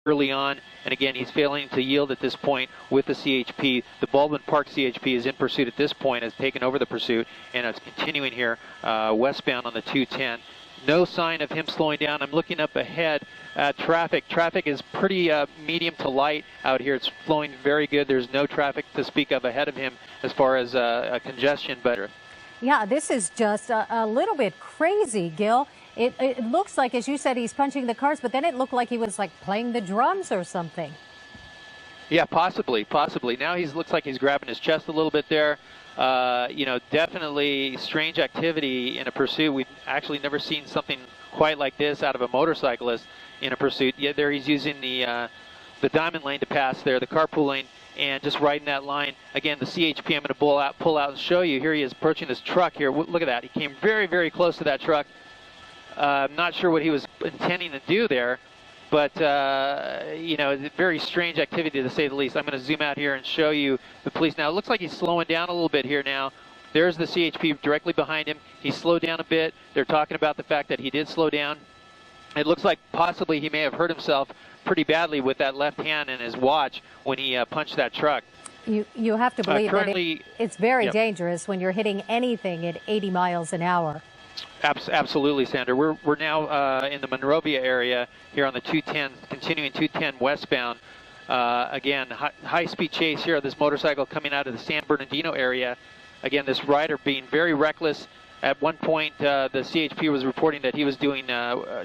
early on, and again, he's failing to yield at this point with the CHP. The Baldwin Park CHP is in pursuit at this point, has taken over the pursuit, and it's continuing here westbound on the 210. No sign of him slowing down. I'm looking up ahead at traffic. Traffic is pretty medium to light out here. It's flowing very good. There's no traffic to speak of ahead of him as far as congestion. But yeah, this is just a little bit crazy, Gil. It looks like, as you said, he's punching the cars, but then it looked like he was like playing the drums or something. Yeah, possibly. Now he looks like he's grabbing his chest a little bit there. You know, definitely strange activity in a pursuit. We've actually never seen something quite like this out of a motorcyclist in a pursuit. Yeah, there he's using the diamond lane to pass there, the carpool lane, and just riding that line. Again, the CHP I'm going to pull out and show you. Here he is approaching this truck here. Look at that. He came very, very close to that truck. I'm not sure what he was intending to do there, but, you know, very strange activity to say the least. I'm going to zoom out here and show you the police now. It looks like he's slowing down a little bit here now. There's the CHP directly behind him. He slowed down a bit. They're talking about the fact that he did slow down. It looks like possibly he may have hurt himself pretty badly with that left hand and his watch when he punched that truck. You have to believe that it's very dangerous when you're hitting anything at 80 miles an hour. Absolutely, Sandra. We're now in the Monrovia area here on the 210, continuing 210 westbound. Again, high-speed chase here of this motorcycle coming out of the San Bernardino area. Again, this rider being very reckless. At one point, the CHP was reporting that he was doing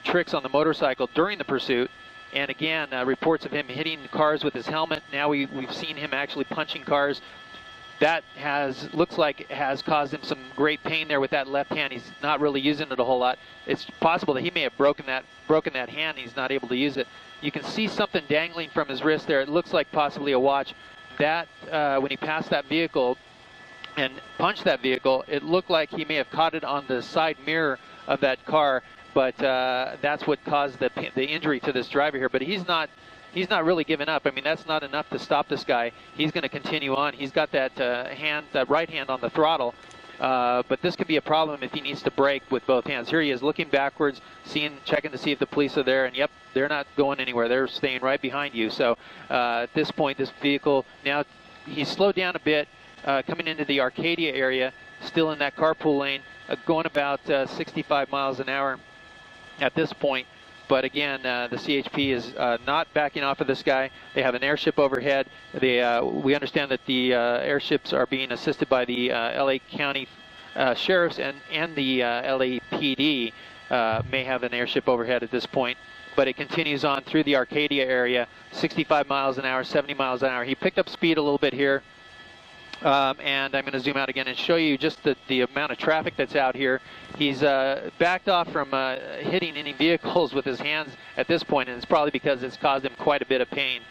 tricks on the motorcycle during the pursuit. And again, reports of him hitting cars with his helmet. Now we've seen him actually punching cars. That looks like it has caused him some great pain there with that left hand. He's not really using it a whole lot. It's possible that he may have broken that hand. He's not able to use it. You can see something dangling from his wrist there. It looks like possibly a watch. That when he passed that vehicle and punched that vehicle, it looked like he may have caught it on the side mirror of that car. But that's what caused the injury to this driver here. But he's not really giving up. I mean, that's not enough to stop this guy. He's going to continue on. He's got that that right hand on the throttle. But this could be a problem if he needs to brake with both hands. Here he is looking backwards, checking to see if the police are there. And yep, they're not going anywhere. They're staying right behind you. So at this point, this vehicle, now he's slowed down a bit, coming into the Arcadia area, still in that carpool lane, going about 65 miles an hour at this point. But again, the CHP is not backing off of this guy. They have an airship overhead. We understand that the airships are being assisted by the LA County sheriffs and the LAPD may have an airship overhead at this point. But it continues on through the Arcadia area, 65 miles an hour, 70 miles an hour. He picked up speed a little bit here. And I'm going to zoom out again and show you just the amount of traffic that's out here. He's backed off from hitting any vehicles with his hands at this point, and it's probably because it's caused him quite a bit of pain.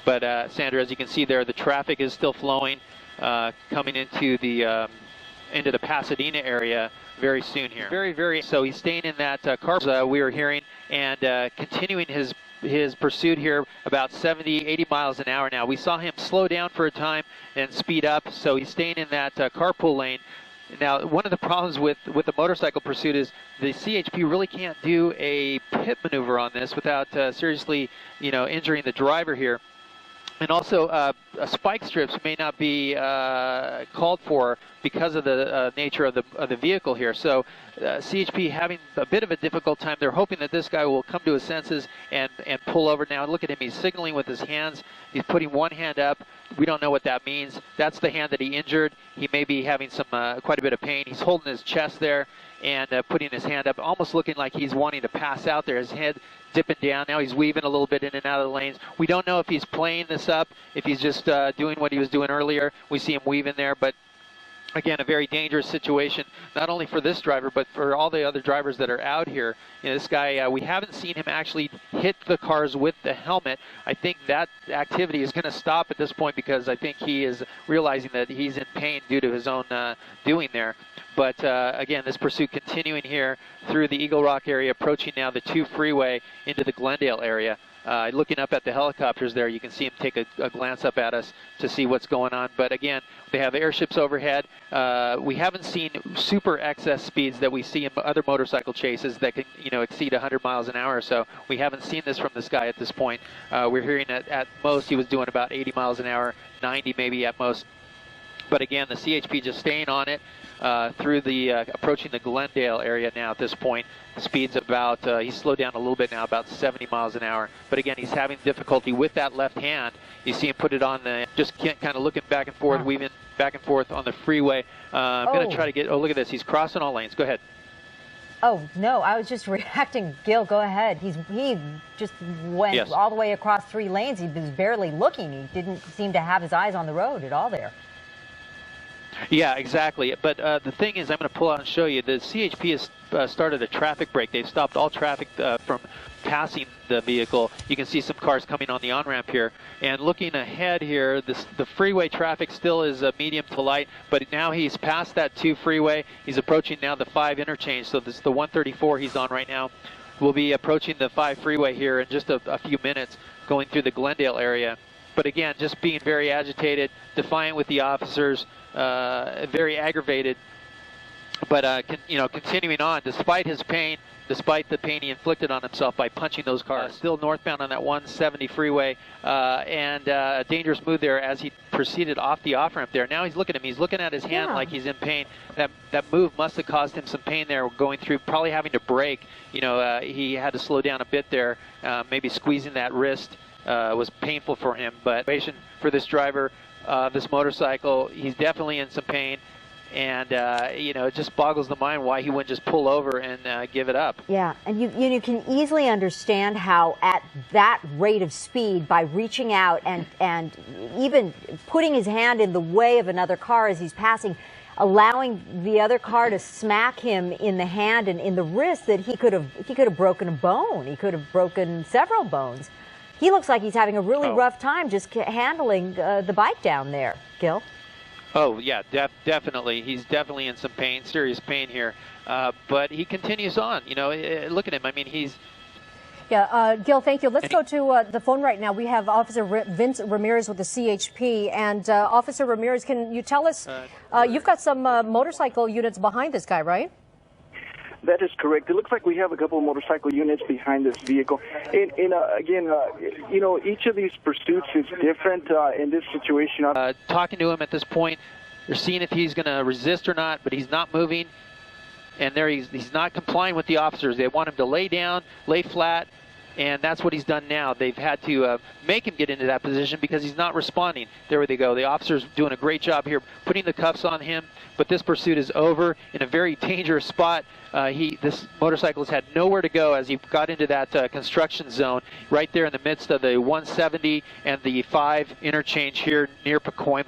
But Sandra, as you can see there, the traffic is still flowing, coming into the Pasadena area very soon here. So he's staying in that car we were hearing and continuing his pursuit here about 70, 80 miles an hour now. We saw him slow down for a time and speed up, so he's staying in that carpool lane. Now, one of the problems with the motorcycle pursuit is the CHP really can't do a pit maneuver on this without seriously, injuring the driver here. And also, spike strips may not be called for because of the nature of the vehicle here. So CHP having a bit of a difficult time. They're hoping that this guy will come to his senses and pull over. Now look at him. He's signaling with his hands. He's putting one hand up. We don't know what that means. That's the hand that he injured. He may be having some quite a bit of pain. He's holding his chest there and putting his hand up, almost looking like he's wanting to pass out there. His head dipping down. Now he's weaving a little bit in and out of the lanes. We don't know if he's playing this up, if he's just doing what he was doing earlier. We see him weaving there, but again, a very dangerous situation, not only for this driver, but for all the other drivers that are out here. This guy, we haven't seen him actually hit the cars with the helmet. I think that activity is going to stop at this point because I think he is realizing that he's in pain due to his own doing there. But again, this pursuit continuing here through the Eagle Rock area, approaching now the 2 freeway into the Glendale area. Looking up at the helicopters there, you can see him take a glance up at us to see what's going on. But again, they have airships overhead. We haven't seen super excess speeds that we see in other motorcycle chases that can, exceed 100 miles an hour. So we haven't seen this from this guy at this point. We're hearing that at most he was doing about 80 miles an hour, 90 maybe at most. But again, the CHP just staying on it through the approaching the Glendale area now at this point. The speed's about, he's slowed down a little bit now, about 70 miles an hour. But again, he's having difficulty with that left hand. You see him put it on the, just kind of looking back and forth, weaving back and forth on the freeway. I'm going to try to get, look at this. He's crossing all lanes. Go ahead. Oh, no, I was just reacting. Gil, go ahead. He just went all the way across 3 lanes. He was barely looking. He didn't seem to have his eyes on the road at all there. Yeah, exactly. But the thing is, I'm going to pull out and show you, the CHP has started a traffic brake. They've stopped all traffic from passing the vehicle. You can see some cars coming on the on-ramp here. And looking ahead here, the freeway traffic still is medium to light, but now he's past that 2 freeway. He's approaching now the 5 interchange, so this is the 134 he's on right now. We'll be approaching the 5 freeway here in just a few minutes, going through the Glendale area. But again, just being very agitated, defiant with the officers, very aggravated, but continuing on despite his pain, despite the pain he inflicted on himself by punching those cars. Still northbound on that 170 freeway, and a dangerous move there as he proceeded off the off-ramp there. Now he's looking at him. He's looking at his hand like he's in pain. That move must have caused him some pain there, going through, probably having to brake. He had to slow down a bit there, maybe squeezing that wrist. Was painful for him, but for this driver, this motorcycle, he's definitely in some pain, and it just boggles the mind why he wouldn't just pull over and give it up. Yeah, and you can easily understand how at that rate of speed, by reaching out and even putting his hand in the way of another car as he's passing, allowing the other car to smack him in the hand and in the wrist, that he could have broken a bone. He could have broken several bones. He looks like he's having a really rough time just handling the bike down there, Gil. Oh, yeah, definitely. He's definitely in some pain, serious pain here. But he continues on. Look at him. I mean, he's... Yeah, Gil, thank you. Let's go to the phone right now. We have Officer Vince Ramirez with the CHP. And Officer Ramirez, can you tell us, you've got some motorcycle units behind this guy, right? That is correct. It looks like we have a couple of motorcycle units behind this vehicle. And again, each of these pursuits is different in this situation. Talking to him at this point, they're seeing if he's going to resist or not, but he's not moving. And there he's not complying with the officers. They want him to lay down, lay flat, and that's what he's done now. They've had to make him get into that position because he's not responding. There they go. The officer's doing a great job here, putting the cuffs on him. But this pursuit is over in a very dangerous spot. This motorcyclist had nowhere to go as he got into that construction zone right there in the midst of the 170 and the 5 interchange here near Pacoima.